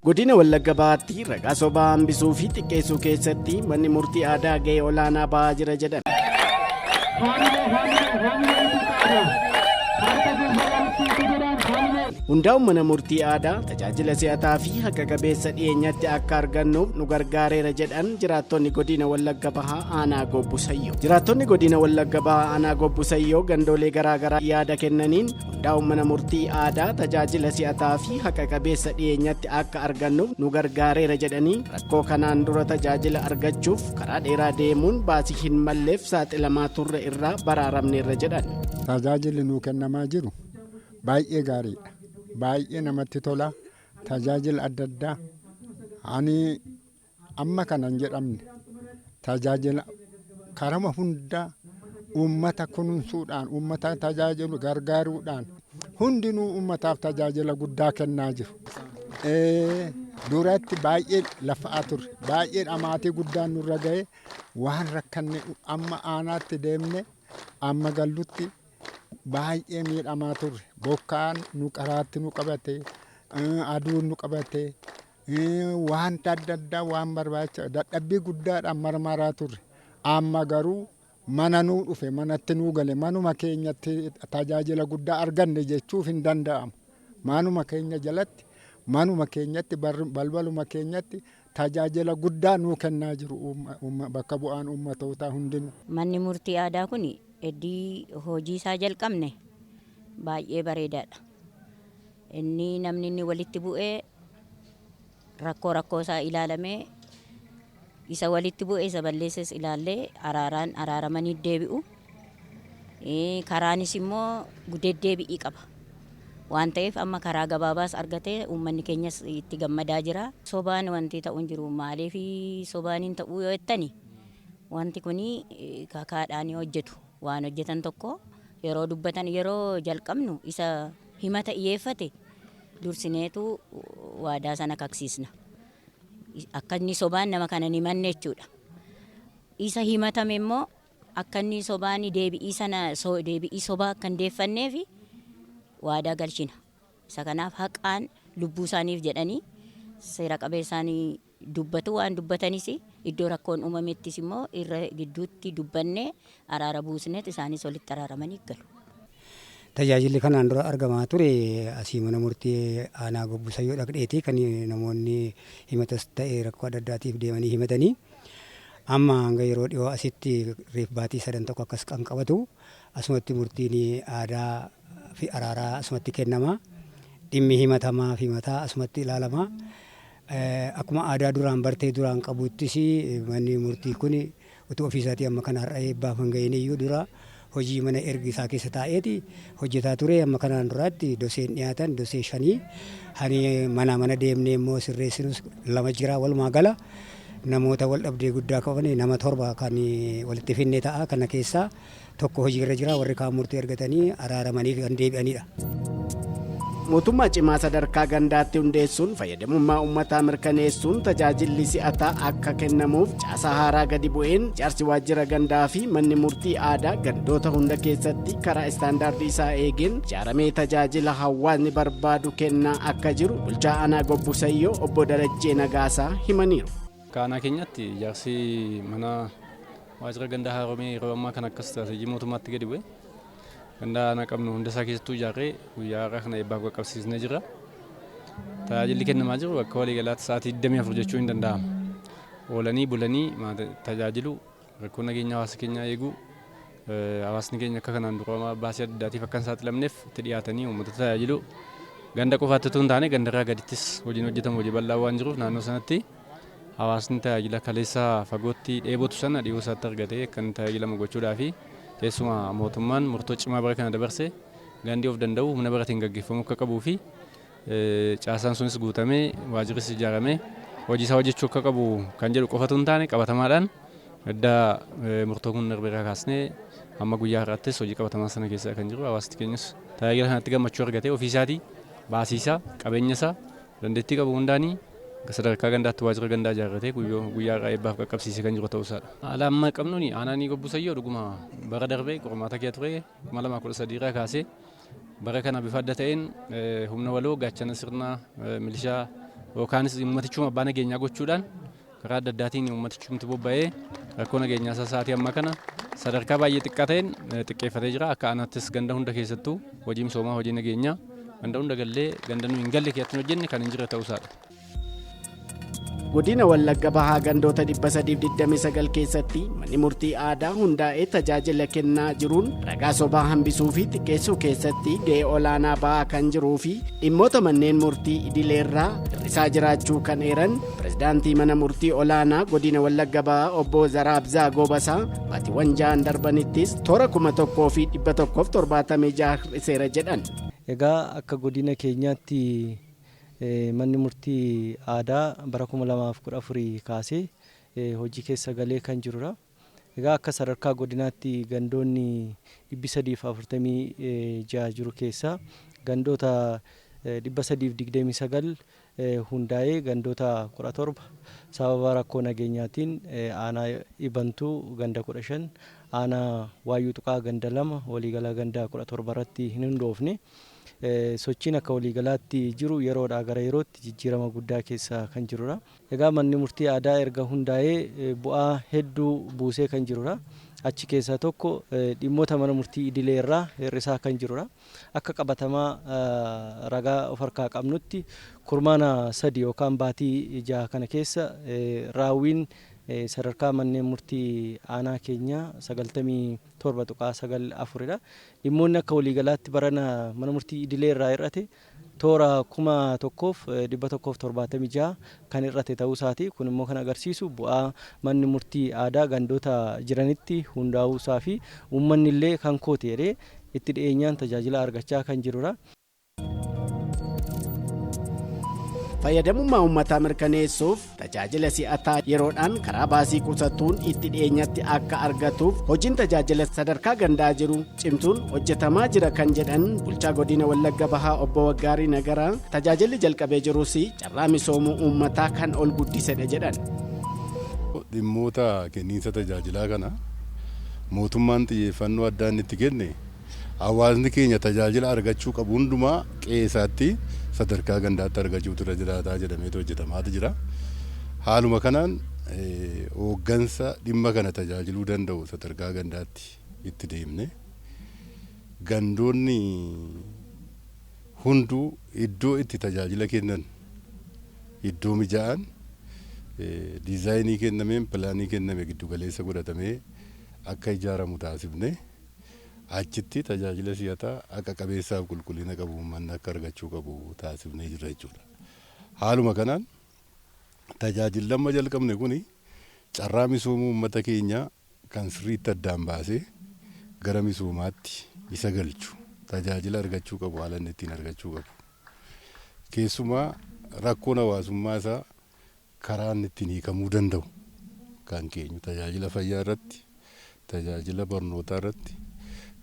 Godina Wallagga Bahaatti ragaa sobaa hambisuu fi xiqqeessuu keessatti manni murtii aadaa gahee olaanaa ba'aa jira jedhan. Hundaa'uun mana murtii aadaa tajaajila si'ataa fi haqa qabeessa dhiyeenyatti akka argannuuf nu gargaareera jedhan jiraattonni godina Wallagga Bahaa aanaa Gobbusayyoo. Jiraattonni godina Wallagga Bahaa aanaa Gobbusayyoo gandoolee garaagaraa yaada kennaniin hundaa'uun mana murtii aadaa tajaajila si'ataa fi haqa qabeessa dhiyeenyatti akka argannuuf nu gargaareera jedhanii rakkoo kanaan dura tajaajila argachuuf karaa dheeraa deemuun baasii hin malleef saaxilamaa turre irraa baraaramneerra jedhan. Tajaajilli nuu kennamaa jiru baay'ee gaariidha. Baay'ee namatti tola. Tajaajila adda addaa ani amma kanan jedhamne tajaajila karama hunda uummata kunuunsuudhaan uummata tajaajilu gargaaruudhaan hundinuu uummataaf tajaajila guddaa kennaa jiru. Duratti baay'ee lafaa ture. Baay'ee dhamaatii guddaan nurra ga'e waan rakkanne amma aanaatti deemne amma gallutti baay'ee miidhamaa turre. Bokkaan nu qaraatti nu qabate, aduun nu qabate, waan adda addaa waan barbaacha dadhabbii guddaadhaan marmaraa turre. Amma garuu mana nuu dhufe, manatti nuu gale, manuma keenyatti tajaajila guddaa arganne jechuuf hin danda'amu. Manuma keenya jalatti, manuma keenyatti, balbaluma keenyatti tajaajila guddaa nuu kennaa jiru bakka bu'aan uummatootaa hundinuu. Manni murtii aadaa kun eddii hojii isaa jalqabne baay'ee bareedaadha. Namni walitti bu'ee rakkoo isaa ilaalamee isa walitti bu'ee isa balleesses ilaallee araaraan araaramanii deebi'u. Karaanis immoo deddeebi'ii qaba. Waan ta'eef amma karaa gabaabaas argatee uummanni keenyas itti gammadaa jira. Sobaan wanti ta'uu hin jiru. Maaliif sobaaniin ta'uu yoo jettani wanti kun kakaadhaan hojjetu. Waan hojjetan tokko yeroo dubbatan yeroo jalqabnu isa himata dhiyeeffate dursineetu waadaa sana kaksiisna. Akka inni sobaan nama kana ni manne jechuudha. Isa himatame immoo akka inni sobaan deebi'ii sobaa akka hin deeffanneef waadaa galchina. Isa kanaaf haqaan lubbuu isaaniif jedhanii seera qabeessaanii dubbatu. Waan dubbatanis iddoo rakkoon uumamettis immoo irra gidduutti dubbannee araara buusneet isaanis walitti araaramanii galu. Tajaajilli kanaan dura argamaa ture asii mana murtii aanaa Gobbusayyoo dhaqdheeti kan namoonni himatas ta'e rakkoo adda addaatiif deemanii himatanii amma hanga yeroo dhiyoo asitti reef baatii 3 tokko akkas kan qabatu asumatti murtiin aadaa fi araaraa asumatti kennama. Dhimmi himatamaa fi himataa asumatti ilaalama. Akkuma aadaa duraan bartee duraan qabuttis manni murtii kun utuu ofiisaatii amma kana har'a eebbaaf hin gahin iyyuu dura hojii mana ergi isaa keessa taa'eeti hojjetaa ture. Amma kanaan duraatti doseen dhiyaatan dosee 5 hani mana deemnee immoo sirreessinus 2 jira. Walumaa gala namoota wal dhabdee guddaa qaban nama 7 kan walitti finnee ta'a. Kana keessaa tokko hojiirra jira. Warri kaan murtii argatanii araaramanii kan deebi'anidha. Mootummaa cimaa sadarkaa gandaatti hundeessuun fayyadamummaa uummataa mirkaneessuun tajaajilli si'ataa akka kennamuuf caasaa haaraa gadi bu'een ijaarsi waajjira gandaa fi manni murtii aadaa gandoota hunda keessatti karaa istaandaardii isaa eegeen ijaaramee tajaajila hawaasni barbaadu kennaa akka jiru bulchaa aanaa Gobbusayyoo obbo Darajjee Nagaasaa himaniiru. Aanaa keenyatti ijaarsi mana waajjira gandaa haaromee yeroo ammaa kan akkas taasise mootummaatti gadi bu'e. Gandaa ana qabnu hunda isaa keessattuu ijaarree guyyaa har'aa kana eebbaaf qaqqabsiisnee jirra. Tajaajilli kennamaa jiru akka waliigalaatti sa'aatii 24 jechuu hin danda'amu. Oolanii bulanii tajaajilu rakkoo nageenya hawaasa keenyaa eeguu hawaasni keenya akka kanaan dura baasii adda addaatiif akka hin saaxilamneef itti dhiyaatanii uummata tajaajilu. Ganda qofaatti utuu hin taane gandarraa gadittis hojiin hojjetamu hojii bal'aa waan jiruuf naannoo sanatti hawaasni tajaajila kaleessa fagootti dheebotu sana dhiyoo isaatti argatee kan tajaajilamu gochuudhaafi keessumaa mootummaan murtoo cimaa bara kana dabarse gandii of danda'u humna baratiin gaggeeffamuu akka qabuu fi caasaan sunis guutamee waajjirris ijaaramee hojii isaa hojjechuu akka qabu kan jedhu qofatu hin taane qabatamaadhaan adda murtoo kun irraa kaasnee amma guyyaa har'aattis hojii qabatamaa sana keessa kan jiru. Hawaasni keenyas tajaajila kanatti gammachuu argatee ofiisaatii baasiisaa qabeenyasaa dandeettii qabu hundaanii sadarkaa gandaatti waajjira gandaa ijaarratee guyyaa irraa eebbaaf qaqqabsiisee kan jiru ta'uu isaadha. Haala amma qabnuun aanaan Gobbusayyoo dhuguma bara darbee qormaata kee ture 2013 irraa kaasee bara kana bifa adda ta'een humna waloo gaachana sirnaa milishaa yookaanis uummatichuma abbaa nageenyaa gochuudhaan karaa adda addaatiin uummatichumti bobba'ee rakkoo nageenyaa sa'aatii ammaa kana sadarkaa baay'ee xiqqaa ta'een xiqqeeffatee jira. Akka aanaattis ganda hunda keessattuu hojii misoomaa hojii nageenyaa ganda hunda gallee ganda nuyi hin galle keessatti hojjenne kan hin jirre ta'uusaadha. Godina Wallagga Bahaa gandoota 329 keessatti manni murtii aadaa hundaa'ee tajaajila kennaa jiruun ragaa sobaa hambisuu fi xiqqeessuu keessatti gahee olaanaa ba'aa kan jiruu fi dhimmoota manneen murtii idileerraa hir'isaa jiraachuu kan eeran pirezidaantii mana murtii olaanaa godina Wallagga Bahaa obbo Zaraabzaa Goobasaa baatiiwwan 6 darbanittis toora 1176 hir'iseera jedhan. Egaa akka godina keenyaatti manni murtii aadaa bara 2014 kaasee hojii keessa galee kan jirudha. Egaa akka sadarkaa godinaatti gandoonni 346 jiru keessaa gandoota 329 hundaa'ee gandoota 17 sababa rakkoo nageenyaatiin aanaa Ibantuu ganda 15 aanaa Waayyuu Tuqaa ganda 2 waliigalaa ganda 17 irratti hin hundoofne. Sochiin akka waliigalaatti jiru yeroodhaa gara yerootti jijjiirama guddaa keessa kan jirudha. Egaa manni murtii aadaa erga hundaa'ee bu'aa hedduu buusee kan jirudha. Achi keessaa tokko dhimmoota mana murtii idilee irraa hir'isaa kan jirudha. Akka qabatamaa ragaa of harkaa qabnutti kurmaana 3 yookaan baatii 6 kana keessa raawwiin sadarkaa manneen murtii aanaa keenyaa 97.94dha. Dhimmoonni akka waliigalaatti barana mana murtii idilee irraa hir'ate toora 1176 kan hir'ate ta'uu isaati. Kun immoo kan agarsiisu bu'aa manni murtii aadaa gandoota jiranitti hundaa'uu isaa fi uummanni illee kan koote jedhee itti dhiyeenyaan tajaajila argachaa kan jirudha. Fayyadamummaa uummataa mirkaneessuuf tajaajila si'ataa yeroodhaan karaa baasii qusatuun itti dhiyeenyatti akka argatuuf hojiin tajaajila sadarkaa gandaa jiru cimsuun hojjetamaa jira kan jedhan bulchaa godina Wallagga Bahaa obbo Waggaarii Nagaraa tajaajilli jalqabee jirus carraa misoomuu uummataa kan ol guddisedha jedhan. Dhimmoota kenniinsa tajaajilaa kana mootummaan xiyyeeffannoo addaan itti kenne hawaasni keenya tajaajila argachuu qabu hundumaa qe'eesaatti sadarkaa gandaatti argachuutu irra jiraataa jedhameetu hojjetamaatu jira. Haaluma kanaan hooggansa dhimma kana tajaajiluu danda'u sadarkaa gandaatti itti deemne gandoonni hunduu iddoo itti tajaajila kennan iddoo mijaa'an diizaayinii kennameen pilaanii kenname giddugaleessa godhatamee akka ijaaramu taasifne achitti tajaajila si'ataa akka qabeessaaf qulqullina qabu uummanni akka argachuu qabu taasifnee jirra jechuudha. Haaluma kanaan tajaajilli amma jalqabne kuni carraa misoomuu uummata keenyaa kan sirriitti addaan baasee gara misoomaatti isa galchu tajaajila argachuu qabu haala inni ittiin argachuu qabu. Keessumaa rakkoon hawaasummaa isaa karaa inni ittiin hiikamuu danda'u kan keenyu tajaajila fayyaa irratti, tajaajila barnootaa irratti,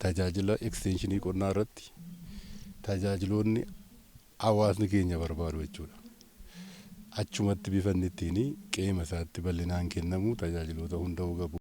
tajaajila ekstenshinii qonnaa irratti tajaajiloonni hawaasni keenya barbaadu jechuudha. Achumatti bifa inni ittiin qe'ee isaatti bal'inaan kennamu tajaajiloota hunda qabu.